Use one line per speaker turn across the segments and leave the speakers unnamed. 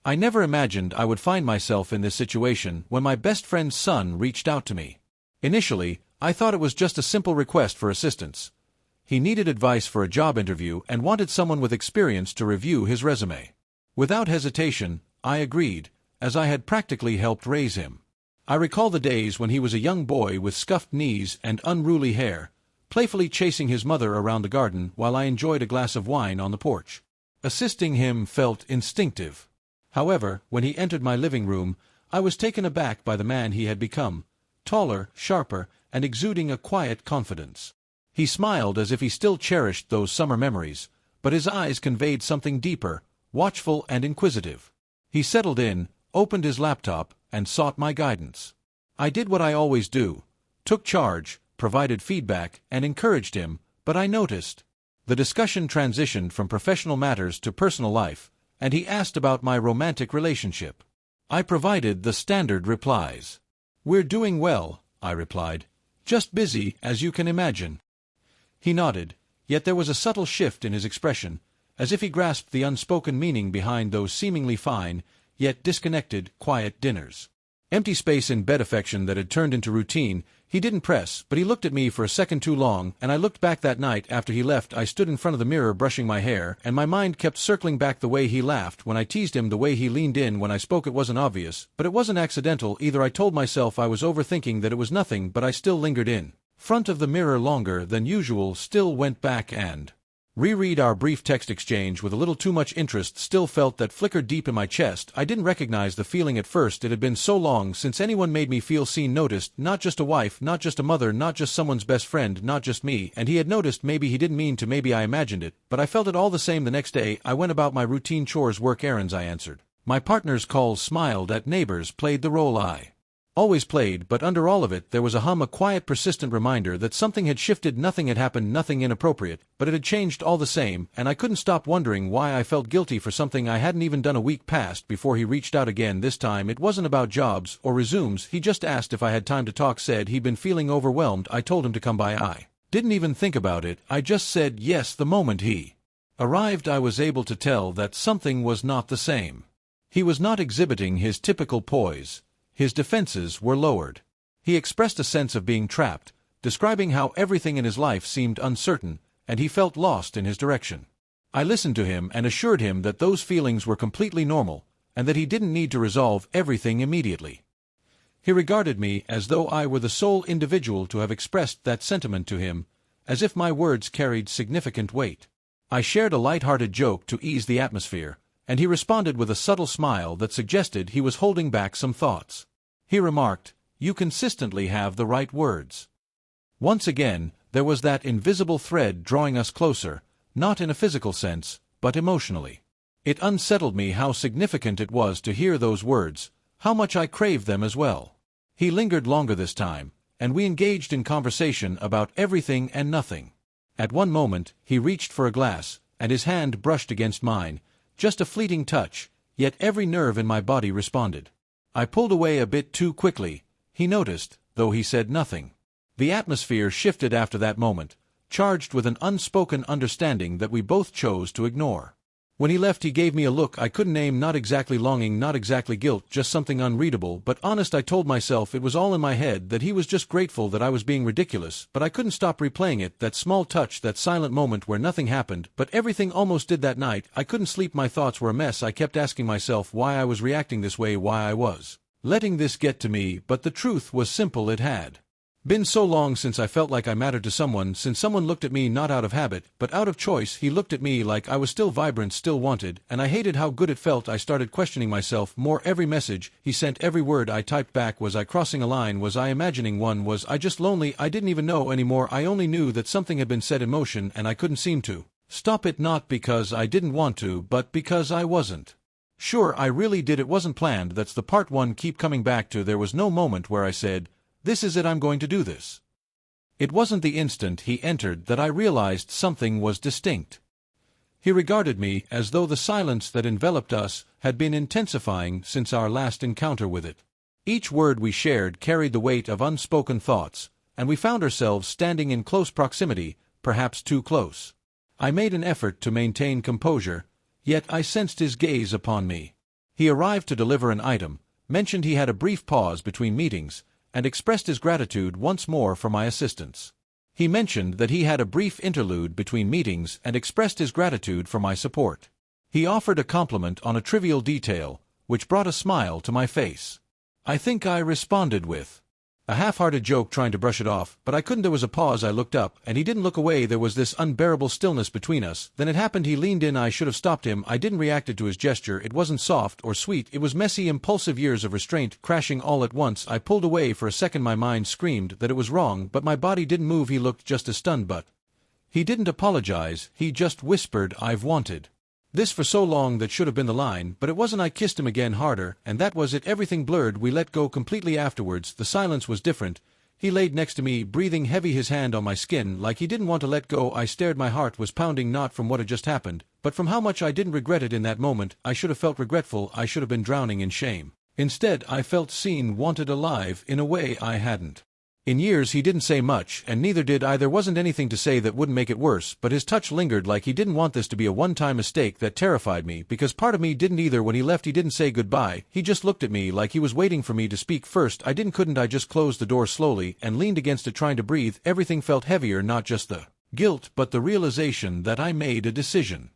I never imagined I would find myself in this situation when my best friend's son reached out to me. Initially, I thought it was just a simple request for assistance. He needed advice for a job interview and wanted someone with experience to review his resume. Without hesitation, I agreed, as I had practically helped raise him. I recall the days when he was a young boy with scuffed knees and unruly hair, playfully chasing his mother around the garden while I enjoyed a glass of wine on the porch. Assisting him felt instinctive. However, when he entered my living room, I was taken aback by the man he had become, taller, sharper, and exuding a quiet confidence. He smiled as if he still cherished those summer memories, but his eyes conveyed something deeper, watchful and inquisitive. He settled in, opened his laptop, and sought my guidance. I did what I always do, took charge, provided feedback, and encouraged him, but I noticed. The discussion transitioned from professional matters to personal life, and he asked about my romantic relationship. I provided the standard replies. "We're doing well," I replied. "Just busy, as you can imagine." He nodded, yet there was a subtle shift in his expression, as if he grasped the unspoken meaning behind those seemingly fine, yet disconnected, quiet dinners. Empty space in bed affection that had turned into routine. He didn't press, but he looked at me for a second too long, and I looked back. That night after he left, I stood in front of the mirror brushing my hair, and my mind kept circling back. The way he laughed when I teased him, the way he leaned in when I spoke. It wasn't obvious, but it wasn't accidental either. I told myself I was overthinking, that it was nothing, but I still lingered in front of the mirror longer than usual, still went back and reread our brief text exchange with a little too much interest. Still felt that flicker deep in my chest. I didn't recognize the feeling at first. It had been so long since anyone made me feel seen, noticed, not just a wife, not just a mother, not just someone's best friend, not just me. And he had noticed. Maybe he didn't mean to, maybe I imagined it, but I felt it all the same. The next day, I went about my routine chores, work, errands. I answered my partner's calls, smiled at neighbors, played the role I always played, but under all of it there was a hum, a quiet, persistent reminder that something had shifted. Nothing had happened, nothing inappropriate, but it had changed all the same, and I couldn't stop wondering why I felt guilty for something I hadn't even done. A week passed before he reached out again. This time it wasn't about jobs or resumes. He just asked if I had time to talk, said he'd been feeling overwhelmed. I told him to come by. I didn't even think about it, I just said yes. The moment he arrived, I was able to tell that something was not the same. He was not exhibiting his typical poise. His defenses were lowered. He expressed a sense of being trapped, describing how everything in his life seemed uncertain, and he felt lost in his direction. I listened to him and assured him that those feelings were completely normal, and that he didn't need to resolve everything immediately. He regarded me as though I were the sole individual to have expressed that sentiment to him, as if my words carried significant weight. I shared a light-hearted joke to ease the atmosphere, and he responded with a subtle smile that suggested he was holding back some thoughts. He remarked, "You consistently have the right words." Once again, there was that invisible thread drawing us closer, not in a physical sense, but emotionally. It unsettled me how significant it was to hear those words, how much I craved them as well. He lingered longer this time, and we engaged in conversation about everything and nothing. At one moment, he reached for a glass, and his hand brushed against mine, just a fleeting touch, yet every nerve in my body responded. I pulled away a bit too quickly. He noticed, though he said nothing. The atmosphere shifted after that moment, charged with an unspoken understanding that we both chose to ignore. When he left, he gave me a look I couldn't name, not exactly longing, not exactly guilt, just something unreadable but honest. I told myself it was all in my head, that he was just grateful that I was being ridiculous, but I couldn't stop replaying it, that small touch, that silent moment where nothing happened, but everything almost did. That night, I couldn't sleep. My thoughts were a mess. I kept asking myself why I was reacting this way, why I was letting this get to me, but the truth was simple. It had been so long since I felt like I mattered to someone, since someone looked at me not out of habit, but out of choice. He looked at me like I was still vibrant, still wanted, and I hated how good it felt. I started questioning myself more. Every message he sent, every word I typed back, was I crossing a line? Was I imagining one? Was I just lonely? I didn't even know anymore. I only knew that something had been set in motion, and I couldn't seem to stop it, not because I didn't want to, but because I wasn't sure I really did. It wasn't planned. That's the part one keep coming back to. There was no moment where I said, "This is it, I'm going to do this." It wasn't the instant he entered that I realized something was distinct. He regarded me as though the silence that enveloped us had been intensifying since our last encounter with it. Each word we shared carried the weight of unspoken thoughts, and we found ourselves standing in close proximity, perhaps too close. I made an effort to maintain composure, yet I sensed his gaze upon me. He arrived to deliver an item, mentioned he had a brief pause between meetings, and expressed his gratitude once more for my assistance. He mentioned that he had a brief interlude between meetings and expressed his gratitude for my support. He offered a compliment on a trivial detail, which brought a smile to my face. I think I responded with a half-hearted joke trying to brush it off, but I couldn't. There was a pause. I looked up, and he didn't look away. There was this unbearable stillness between us. Then it happened. He leaned in. I should have stopped him. I didn't react to his gesture. It wasn't soft or sweet. It was messy, impulsive, years of restraint crashing all at once. I pulled away for a second. My mind screamed that it was wrong, but my body didn't move. He looked just as stunned, but he didn't apologize. He just whispered, "I've wanted this for so long." That should have been the line, but it wasn't. I kissed him again, harder, and that was it. Everything blurred. We let go completely afterwards. The silence was different. He laid next to me, breathing heavy, his hand on my skin, like he didn't want to let go. I stared. My heart was pounding, not from what had just happened, but from how much I didn't regret it in that moment. I should have felt regretful. I should have been drowning in shame. Instead, I felt seen, wanted, alive, in a way I hadn't. In years. He didn't say much, and neither did I. There wasn't anything to say that wouldn't make it worse, but his touch lingered, like he didn't want this to be a one-time mistake. That terrified me, because part of me didn't either. When he left, he didn't say goodbye. He just looked at me like he was waiting for me to speak first. I couldn't. I just closed the door slowly and leaned against it, trying to breathe. Everything felt heavier, not just the guilt, but the realization that I made a decision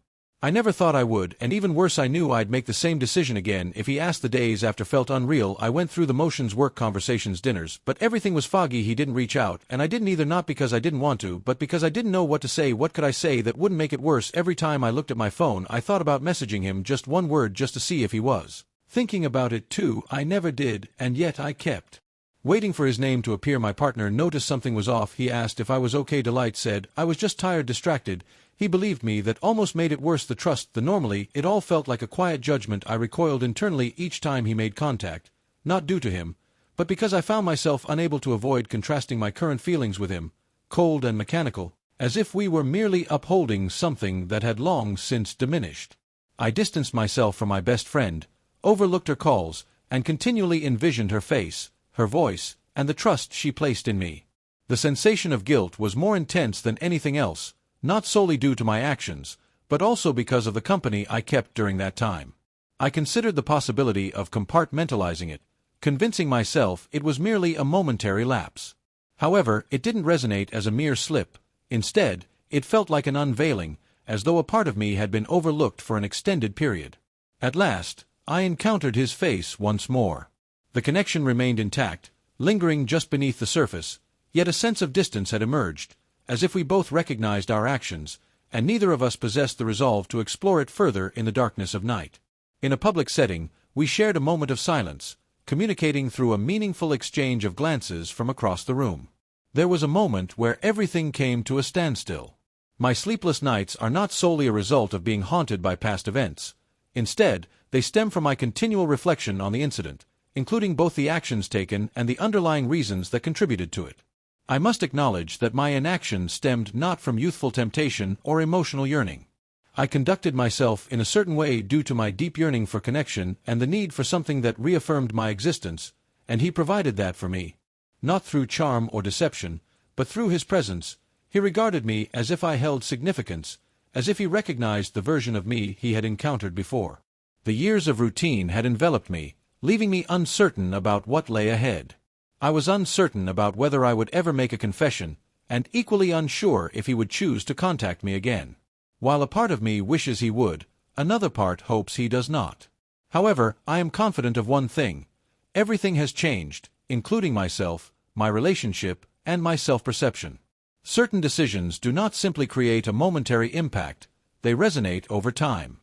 I never thought I would, and even worse, I knew I'd make the same decision again if he asked. The days after felt unreal. I went through the motions: work, conversations, dinners, but everything was foggy. He didn't reach out, and I didn't either, not because I didn't want to, but because I didn't know what to say. What could I say that wouldn't make it worse? Every time I looked at my phone, I thought about messaging him just one word, just to see if he was thinking about it too. I never did, and yet I kept waiting for his name to appear. My partner noticed something was off. He asked if I was okay. Delight said I was just tired, distracted. He believed me. That almost made it worse. The trust, the normally, it all felt like a quiet judgment. I recoiled internally each time he made contact, not due to him, but because I found myself unable to avoid contrasting my current feelings with him, cold and mechanical, as if we were merely upholding something that had long since diminished. I distanced myself from my best friend, overlooked her calls, and continually envisioned her face, her voice, and the trust she placed in me. The sensation of guilt was more intense than anything else, not solely due to my actions, but also because of the company I kept during that time. I considered the possibility of compartmentalizing it, convincing myself it was merely a momentary lapse. However, it didn't resonate as a mere slip. Instead, it felt like an unveiling, as though a part of me had been overlooked for an extended period. At last, I encountered his face once more. The connection remained intact, lingering just beneath the surface, yet a sense of distance had emerged, as if we both recognized our actions, and neither of us possessed the resolve to explore it further in the darkness of night. In a public setting, we shared a moment of silence, communicating through a meaningful exchange of glances from across the room. There was a moment where everything came to a standstill. My sleepless nights are not solely a result of being haunted by past events. Instead, they stem from my continual reflection on the incident, including both the actions taken and the underlying reasons that contributed to it. I must acknowledge that my inaction stemmed not from youthful temptation or emotional yearning. I conducted myself in a certain way due to my deep yearning for connection and the need for something that reaffirmed my existence, and he provided that for me. Not through charm or deception, but through his presence. He regarded me as if I held significance, as if he recognized the version of me he had encountered before. The years of routine had enveloped me, leaving me uncertain about what lay ahead. I was uncertain about whether I would ever make a confession, and equally unsure if he would choose to contact me again. While a part of me wishes he would, another part hopes he does not. However, I am confident of one thing: everything has changed, including myself, my relationship, and my self-perception. Certain decisions do not simply create a momentary impact, they resonate over time.